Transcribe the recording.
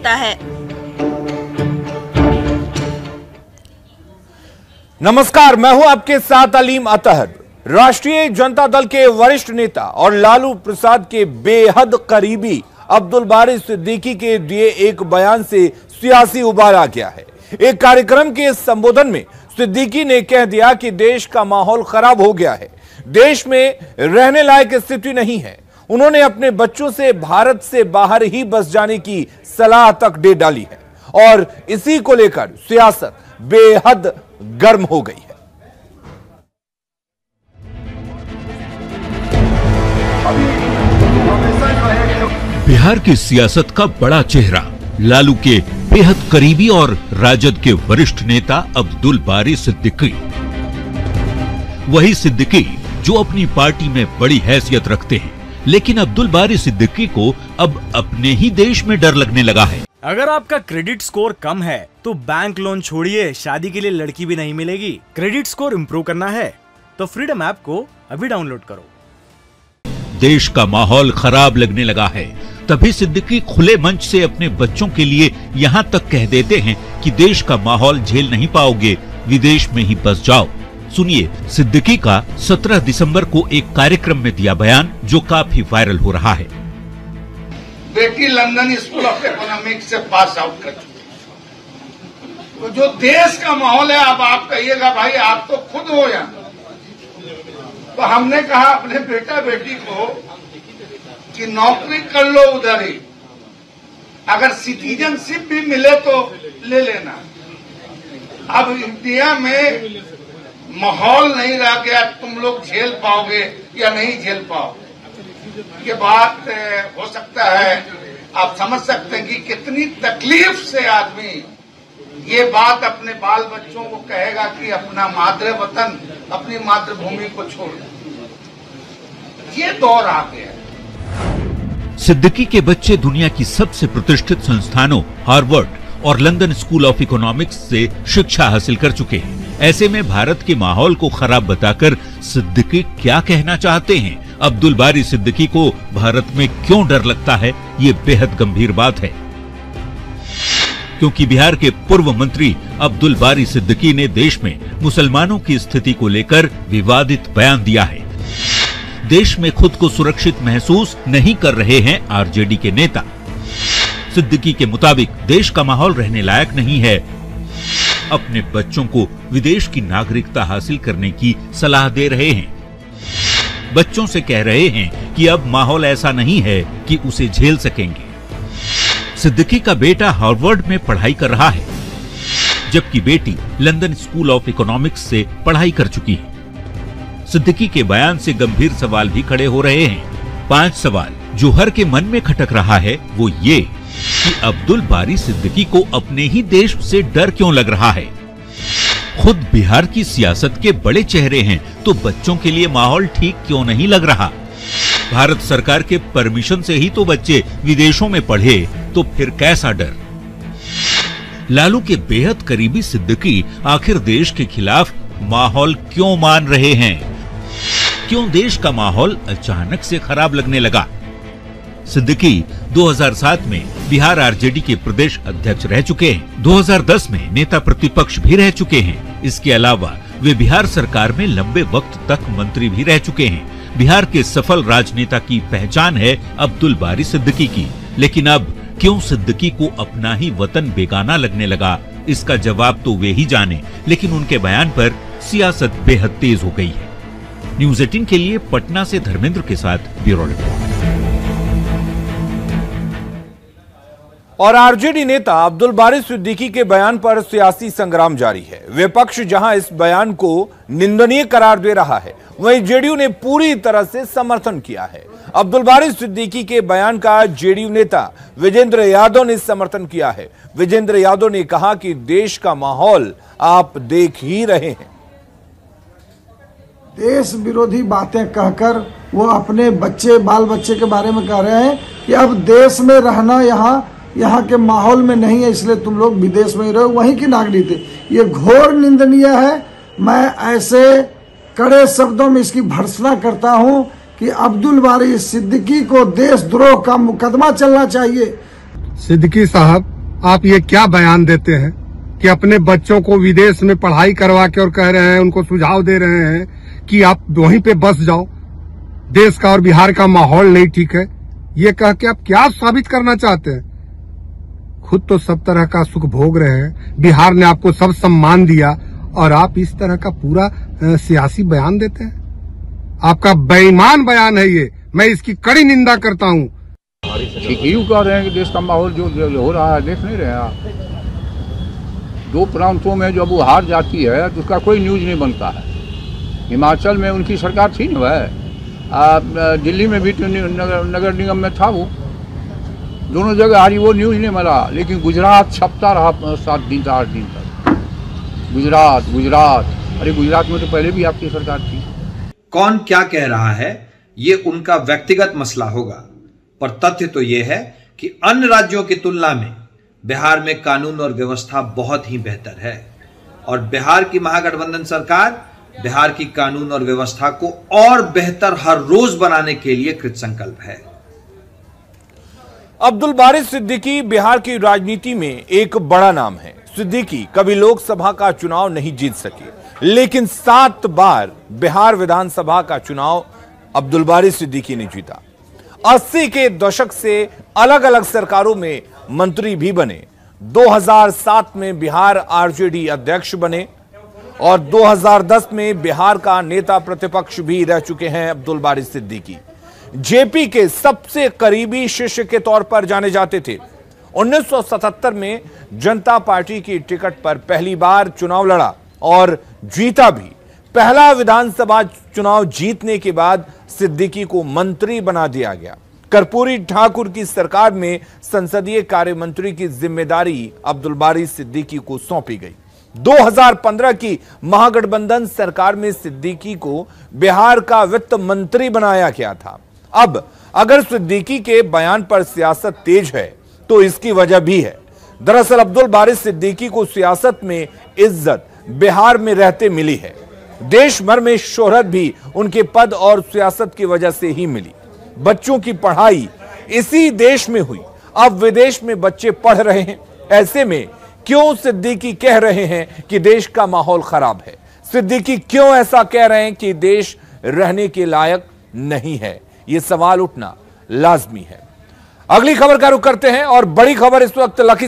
होता है। नमस्कार, मैं हूं आपके साथ अलीम अतहर। राष्ट्रीय जनता दल के वरिष्ठ नेता और लालू प्रसाद के बेहद करीबी अब्दुल बारी सिद्दीकी के दिए एक बयान से सियासी उबार आ गया है। एक कार्यक्रम के संबोधन में सिद्दीकी ने कह दिया कि देश का माहौल खराब हो गया है, देश में रहने लायक स्थिति नहीं है। उन्होंने अपने बच्चों से भारत से बाहर ही बस जाने की सलाह तक दे डाली है और इसी को लेकर सियासत बेहद गर्म हो गई है। बिहार की सियासत का बड़ा चेहरा लालू के बेहद करीबी और राजद के वरिष्ठ नेता अब्दुल बारी सिद्दीकी, वही सिद्दीकी जो अपनी पार्टी में बड़ी हैसियत रखते हैं, लेकिन अब्दुल बारी सिद्दीकी को अब अपने ही देश में डर लगने लगा है। अगर आपका क्रेडिट स्कोर कम है तो बैंक लोन छोड़िए, शादी के लिए लड़की भी नहीं मिलेगी। क्रेडिट स्कोर इम्प्रूव करना है तो फ्रीडम ऐप को अभी डाउनलोड करो। देश का माहौल खराब लगने लगा है, तभी सिद्दीकी खुले मंच से अपने बच्चों के लिए यहाँ तक कह देते हैं कि देश का माहौल झेल नहीं पाओगे, विदेश में ही बस जाओ। सुनिए सिद्दीकी का 17 दिसंबर को एक कार्यक्रम में दिया बयान जो काफी वायरल हो रहा है। बेटी लंदन स्कूल ऑफ इकोनॉमिक्स से पास आउट कर चुकी है। तो जो देश का माहौल है, अब आप कहिएगा भाई आप तो खुद हो यहाँ। तो हमने कहा अपने बेटा बेटी को कि नौकरी कर लो उधर ही, अगर सिटीजनशिप भी मिले तो ले लेना। अब इंडिया में माहौल नहीं रह गया, तुम लोग झेल पाओगे या नहीं झेल पाओगे, ये बात हो सकता है। आप समझ सकते हैं कि कितनी तकलीफ से आदमी ये बात अपने बाल बच्चों को कहेगा कि अपना मातृ वतन, अपनी मातृभूमि को छोड़ दो। ये दौर आ गया। सिद्दीकी के बच्चे दुनिया की सबसे प्रतिष्ठित संस्थानों हार्वर्ड और लंदन स्कूल ऑफ इकोनॉमिक्स से शिक्षा हासिल कर चुके हैं। ऐसे में भारत के माहौल को खराब बताकर सिद्दीकी क्या कहना चाहते हैं? अब्दुल बारी सिद्दीकी को भारत में क्यों डर लगता है, ये बेहद गंभीर बात है, क्योंकि बिहार के पूर्व मंत्री अब्दुल बारी सिद्दीकी ने देश में मुसलमानों की स्थिति को लेकर विवादित बयान दिया है। देश में खुद को सुरक्षित महसूस नहीं कर रहे हैं आरजेडी के नेता। सिद्दीकी के मुताबिक देश का माहौल रहने लायक नहीं है। अपने बच्चों को विदेश की नागरिकता हासिल करने की सलाह दे रहे हैं। बच्चों से कह रहे हैं कि अब माहौल ऐसा नहीं है कि उसे झेल सकेंगे। सिद्दीकी का बेटा हार्वर्ड में पढ़ाई कर रहा है, जबकि बेटी लंदन स्कूल ऑफ इकोनॉमिक्स से पढ़ाई कर चुकी है। सिद्दीकी के बयान से गंभीर सवाल भी खड़े हो रहे हैं। 5 सवाल जो हर के मन में खटक रहा है वो ये कि अब्दुल बारी सिद्दीकी को अपने ही देश से डर क्यों लग रहा है। खुद बिहार की सियासत के बड़े चेहरे हैं तो बच्चों के लिए माहौल ठीक क्यों नहीं लग रहा? भारत सरकार के परमिशन से ही तो बच्चे विदेशों में पढ़े, तो फिर कैसा डर? लालू के बेहद करीबी सिद्दीकी आखिर देश के खिलाफ माहौल क्यों मान रहे हैं? क्यों देश का माहौल अचानक से खराब लगने लगा? सिद्दीकी 2007 में बिहार आरजेडी के प्रदेश अध्यक्ष रह चुके हैं। 2010 में नेता प्रतिपक्ष भी रह चुके हैं। इसके अलावा वे बिहार सरकार में लंबे वक्त तक मंत्री भी रह चुके हैं। बिहार के सफल राजनेता की पहचान है अब्दुल बारी सिद्दीकी की। लेकिन अब क्यों सिद्दीकी को अपना ही वतन बेगाना लगने लगा? इसका जवाब तो वे ही जाने, लेकिन उनके बयान पर सियासत बेहद तेज हो गई है। न्यूज़ 18 के लिए पटना से धर्मेंद्र के साथ ब्यूरो रिपोर्ट। और आरजेडी नेता अब्दुल बारी सिद्दीकी के बयान पर सियासी संग्राम जारी है। विपक्ष जहां इस बयान को निंदनीय करार दे रहा है, वहीं जेडीयू ने पूरी तरह से समर्थन किया है। अब्दुल बारी सिद्दीकी के बयान का जेडीयू नेता विजेंद्र यादव ने समर्थन किया है। विजेंद्र यादव ने कहा कि देश का माहौल आप देख ही रहे हैं। देश विरोधी बातें कहकर वो अपने बाल बच्चे के बारे में कह रहे हैं कि अब देश में रहना यहाँ के माहौल में नहीं है, इसलिए तुम लोग विदेश में रहो, वहीं की नागरिक थे। ये घोर निंदनीय है। मैं ऐसे कड़े शब्दों में इसकी भर्त्सना करता हूं कि अब्दुल बारी सिद्दीकी को देशद्रोह का मुकदमा चलना चाहिए। सिद्दीकी साहब आप ये क्या बयान देते हैं कि अपने बच्चों को विदेश में पढ़ाई करवा के और कह रहे हैं, उनको सुझाव दे रहे हैं कि आप वहीं पे बस जाओ, देश का और बिहार का माहौल नहीं ठीक है। ये कह के आप क्या साबित करना चाहते हैं? खुद तो सब तरह का सुख भोग रहे हैं, बिहार ने आपको सब सम्मान दिया और आप इस तरह का पूरा सियासी बयान देते हैं। आपका बेईमान बयान है ये, मैं इसकी कड़ी निंदा करता हूँ। ठीक ही कह रहे हैं कि देश का माहौल जो हो रहा है देख नहीं रहे आप। 2 प्रांतों में जब वो हार जाती है तो उसका कोई न्यूज नहीं बनता है। हिमाचल में उनकी सरकार थी ना, वह दिल्ली में भी तो नगर निगम में था, वो दोनों जगह हारी, वो न्यूज नहीं मिला। लेकिन गुजरात छपता रहा 7 दिन 8 दिन तक। गुजरात, अरे गुजरात में तो पहले भी आपकी सरकार थी। कौन क्या कह रहा है ये उनका व्यक्तिगत मसला होगा, पर तथ्य तो यह है कि अन्य राज्यों की तुलना में बिहार में कानून और व्यवस्था बहुत ही बेहतर है और बिहार की महागठबंधन सरकार बिहार की कानून और व्यवस्था को और बेहतर हर रोज बनाने के लिए कृतसंकल्प है। अब्दुल बारिश सिद्दीकी बिहार की राजनीति में एक बड़ा नाम है। सिद्दीकी कभी लोकसभा का चुनाव नहीं जीत सके, लेकिन 7 बार बिहार विधानसभा का चुनाव अब्दुल बारिश सिद्दीकी ने जीता। 80 के दशक से अलग अलग सरकारों में मंत्री भी बने। 2007 में बिहार आरजेडी अध्यक्ष बने और 2010 में बिहार का नेता प्रतिपक्ष भी रह चुके हैं अब्दुल बारिश सिद्दीकी। जेपी के सबसे करीबी शिष्य के तौर पर जाने जाते थे। 1977 में जनता पार्टी की टिकट पर पहली बार चुनाव लड़ा और जीता भी। पहला विधानसभा चुनाव जीतने के बाद सिद्दीकी को मंत्री बना दिया गया। कर्पूरी ठाकुर की सरकार में संसदीय कार्य मंत्री की जिम्मेदारी अब्दुल बारिश सिद्दीकी को सौंपी गई। 2015 की महागठबंधन सरकार में सिद्दीकी को बिहार का वित्त मंत्री बनाया गया था। अब अगर सिद्दीकी के बयान पर सियासत तेज है तो इसकी वजह भी है। दरअसल अब्दुल बारिश सिद्दीकी को सियासत में इज्जत बिहार में रहते मिली है। देश भर में शोहरत भी उनके पद और सियासत की वजह से ही मिली। बच्चों की पढ़ाई इसी देश में हुई, अब विदेश में बच्चे पढ़ रहे हैं। ऐसे में क्यों सिद्दीकी कह रहे हैं कि देश का माहौल खराब है? सिद्दीकी क्यों ऐसा कह रहे हैं कि देश रहने के लायक नहीं है? यह सवाल उठना लाजमी है। अगली खबर का रुख करते हैं और बड़ी खबर इस वक्त